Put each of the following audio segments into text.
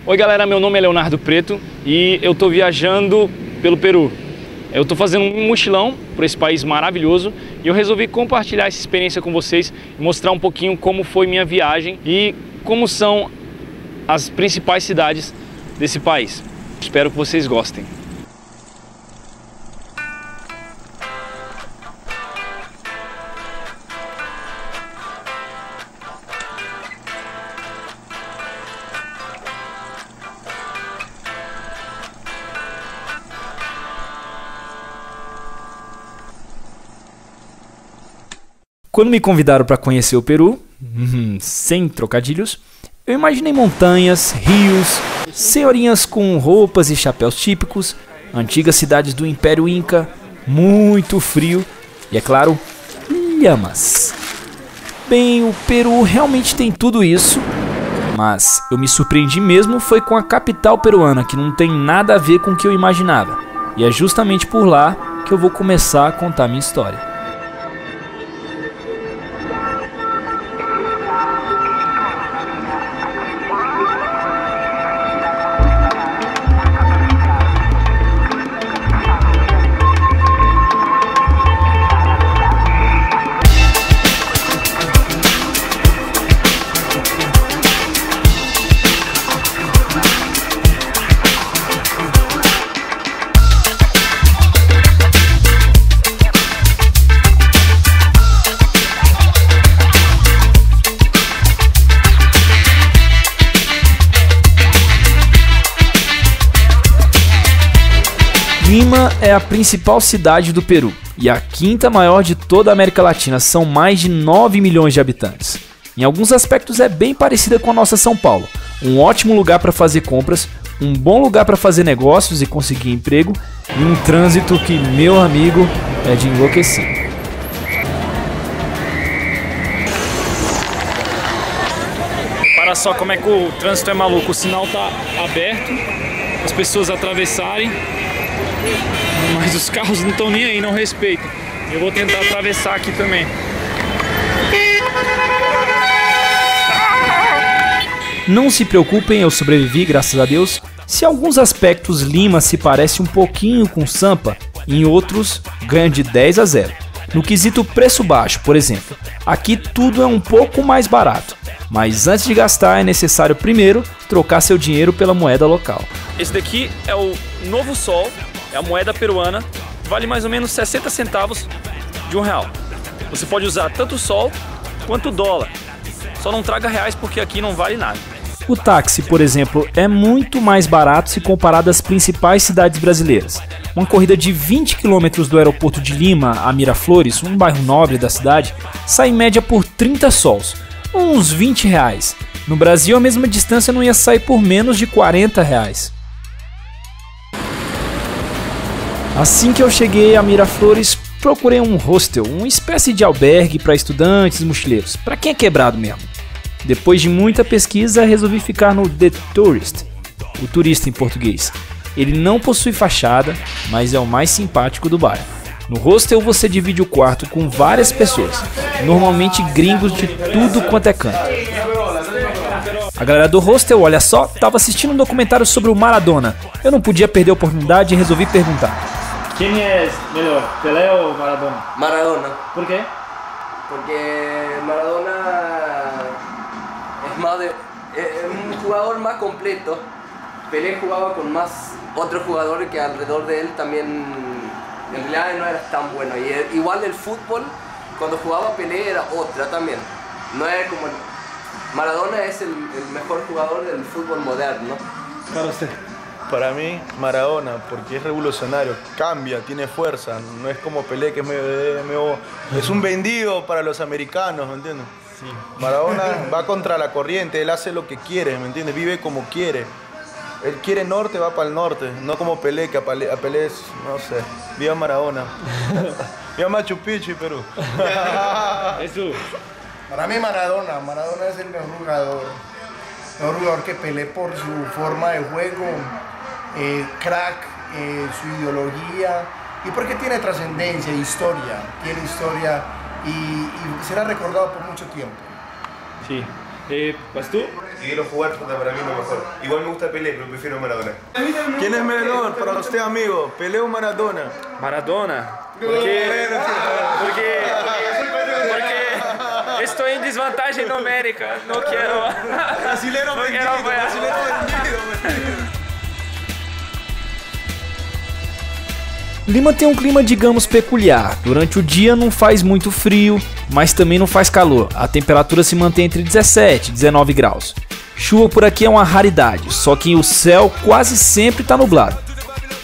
Oi galera, meu nome é Leonardo Preto e eu tô viajando pelo Peru. Eu tô fazendo um mochilão por esse país maravilhoso e eu resolvi compartilhar essa experiência com vocês e mostrar um pouquinho como foi minha viagem e como são as principais cidades desse país. Espero que vocês gostem. Quando me convidaram para conhecer o Peru, sem trocadilhos, eu imaginei montanhas, rios, senhorinhas com roupas e chapéus típicos, antigas cidades do Império Inca, muito frio e, é claro, lhamas. Bem, o Peru realmente tem tudo isso, mas eu me surpreendi mesmo foi com a capital peruana, que não tem nada a ver com o que eu imaginava. E é justamente por lá que eu vou começar a contar minha história. Lima é a principal cidade do Peru e a quinta maior de toda a América Latina, são mais de 9 milhões de habitantes. Em alguns aspectos é bem parecida com a nossa São Paulo, um ótimo lugar para fazer compras, um bom lugar para fazer negócios e conseguir emprego e um trânsito que, meu amigo, é de enlouquecer. Para só como é que o trânsito é maluco, o sinal tá aberto, as pessoas atravessarem, mas os carros não estão nem aí, não respeitam. Eu vou tentar atravessar aqui também. Não se preocupem, eu sobrevivi, graças a Deus. Se em alguns aspectos Lima se parece um pouquinho com Sampa, em outros ganha de 10 a 0. No quesito preço baixo, por exemplo, aqui tudo é um pouco mais barato. Mas antes de gastar é necessário primeiro trocar seu dinheiro pela moeda local. Esse daqui é o Novo Sol, é a moeda peruana, vale mais ou menos 60 centavos de R$1. Você pode usar tanto o sol quanto o dólar, só não traga reais porque aqui não vale nada. O táxi, por exemplo, é muito mais barato se comparado às principais cidades brasileiras. Uma corrida de 20 km do aeroporto de Lima a Miraflores, um bairro nobre da cidade, sai em média por 30 sols, uns R$20. No Brasil, a mesma distância não ia sair por menos de R$40. Assim que eu cheguei a Miraflores, procurei um hostel, uma espécie de albergue para estudantes e mochileiros, para quem é quebrado mesmo. Depois de muita pesquisa, resolvi ficar no The Tourist, o turista em português. Ele não possui fachada, mas é o mais simpático do bairro. No hostel você divide o quarto com várias pessoas, normalmente gringos de tudo quanto é canto. A galera do hostel, olha só, estava assistindo um documentário sobre o Maradona. Eu não podia perder a oportunidade e resolvi perguntar. Quem é melhor, Pelé ou Maradona? Maradona. Por quê? Porque Maradona es un jugador más completo. Pelé jugaba con más otros jugadores que alrededor de él también en realidad no era tan bueno. Y igual el fútbol, cuando jugaba Pelé era otra también. No es como... Maradona es el mejor jugador del fútbol moderno. Para usted. Para mí, Maradona, porque es revolucionario, cambia, tiene fuerza, no es como Pelé que es medio es un vendido para los americanos, ¿me entiendes? Sí. Maradona va contra la corriente, él hace lo que quiere, ¿me entiendes? Vive como quiere. Él quiere norte, va para el norte, no como Pelé, que a Pelé es, no sé, viva Maradona. Viva Machu Picchu y Perú. Eso. Para mí Maradona es el mejor jugador que Pelé por su forma de juego, crack, su ideología y porque tiene trascendencia, tiene historia y será recordado por mucho tiempo. Sí, ¿Vas tú? Y quiero jugar porque para mí es lo mejor. Igual me gusta Pelé, pero prefiero Maradona. ¿Quién es mejor para usted, amigo? ¿Pelé o Maradona? Maradona. Porque estoy en desvantagem numérica. Não quero. Brasileiro vendido, brasileiro vendido. Lima tem um clima, digamos, peculiar. Durante o dia não faz muito frio, mas também não faz calor. A temperatura se mantém entre 17 e 19 graus. Chuva por aqui é uma raridade, só que o céu quase sempre está nublado.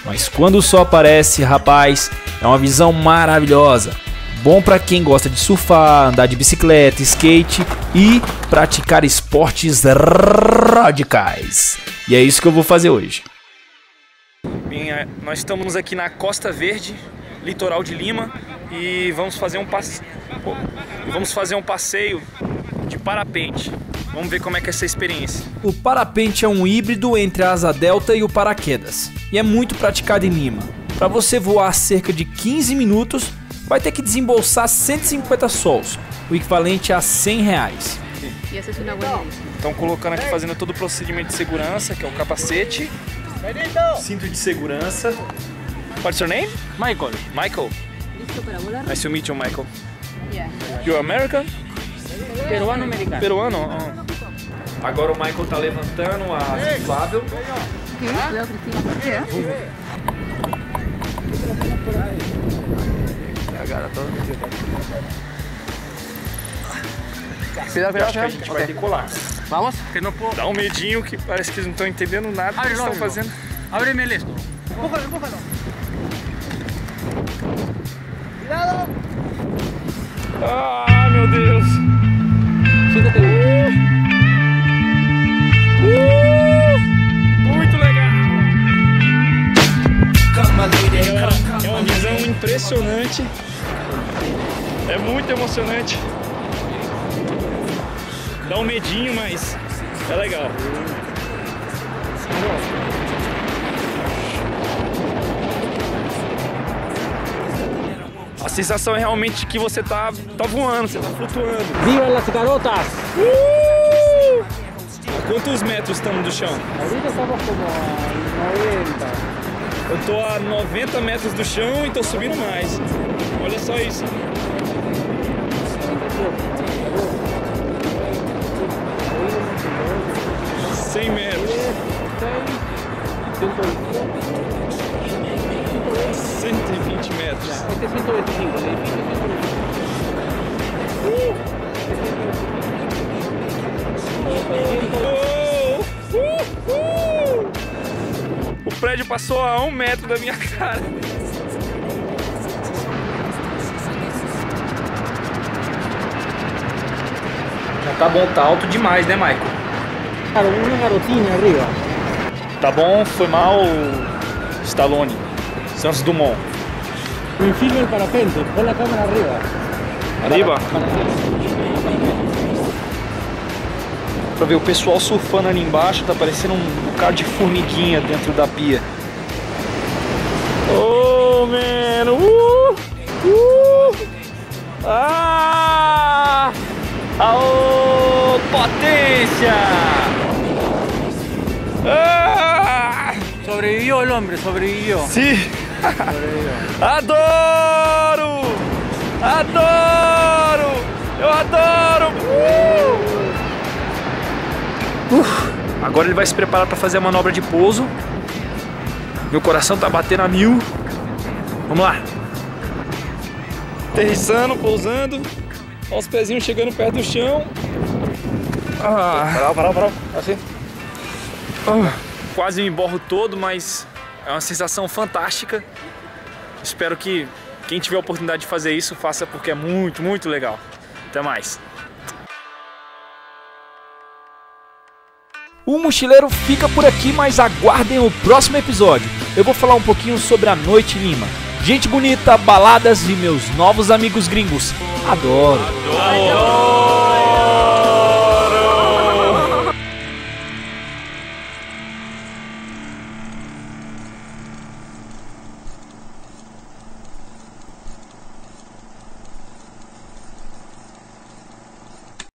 Mas quando o sol aparece, rapaz, é uma visão maravilhosa. Bom para quem gosta de surfar, andar de bicicleta, skate e praticar esportes radicais. E é isso que eu vou fazer hoje. Bem, nós estamos aqui na Costa Verde, litoral de Lima, e vamos fazer um passeio de parapente. Vamos ver como é que é essa experiência. O parapente é um híbrido entre a asa delta e o paraquedas, e é muito praticado em Lima. Para você voar cerca de 15 minutos, vai ter que desembolsar 150 sols, o equivalente a R$100. Estão colocando aqui, fazendo todo o procedimento de segurança, que é o capacete, cinto de segurança. What's your name? Michael. Michael. Nice to meet you, Michael. Yeah. You're American? Peruano-americano. Peruano? Agora o Michael tá levantando a asa inflável. Eu acho que a gente vai decolar. Vamos? Que no puedo. Dá um medinho que parece que eles não estão entendendo nada do que eles estão fazendo. Ábreme el esto. Empújalo, empújalo. Cuidado. Ah, meu Deus. Siéntate. Muito legal. É uma visão impressionante. É muito emocionante. Dá um medinho, mas é legal. A sensação é realmente que você tá voando, você tá flutuando. ¡Viva las garotas! A quantos metros estamos do chão? Ahorita estamos como a 90. Eu tô a 90 metros do chão e tô subindo mais. Olha só isso. 100 metros. 120 metros. Este es 125. O prédio passou a 1 metro da minha cara. Já tá bom, tá alto demais, né, Michael? Claro, una garotinha arriba. Tá bom, foi mal, Stallone, Santos Dumont. Me filma el parapente, pon la cámara arriba. Arriba? Pra ver o pessoal surfando ali embaixo, tá parecendo um bocado de formiguinha dentro da pia. Oh, man! Ah! Aô, potência! Ah! Sobrevivió el hombre, sobrevivió. Sim! Adoro! Adoro! Eu adoro! Agora ele vai se preparar para fazer a manobra de pouso. Meu coração tá batendo a 1000. Vamos lá! Aterrissando, pousando. Olha os pezinhos chegando perto do chão. Parou. Assim. Quase me emborro todo, mas é uma sensação fantástica. Espero que quem tiver a oportunidade de fazer isso, faça, porque é muito, muito legal. Até mais. O Mochileiro fica por aqui, mas aguardem o próximo episódio. Eu vou falar um pouquinho sobre a noite em Lima. Gente bonita, baladas e meus novos amigos gringos. Adoro! Adoro!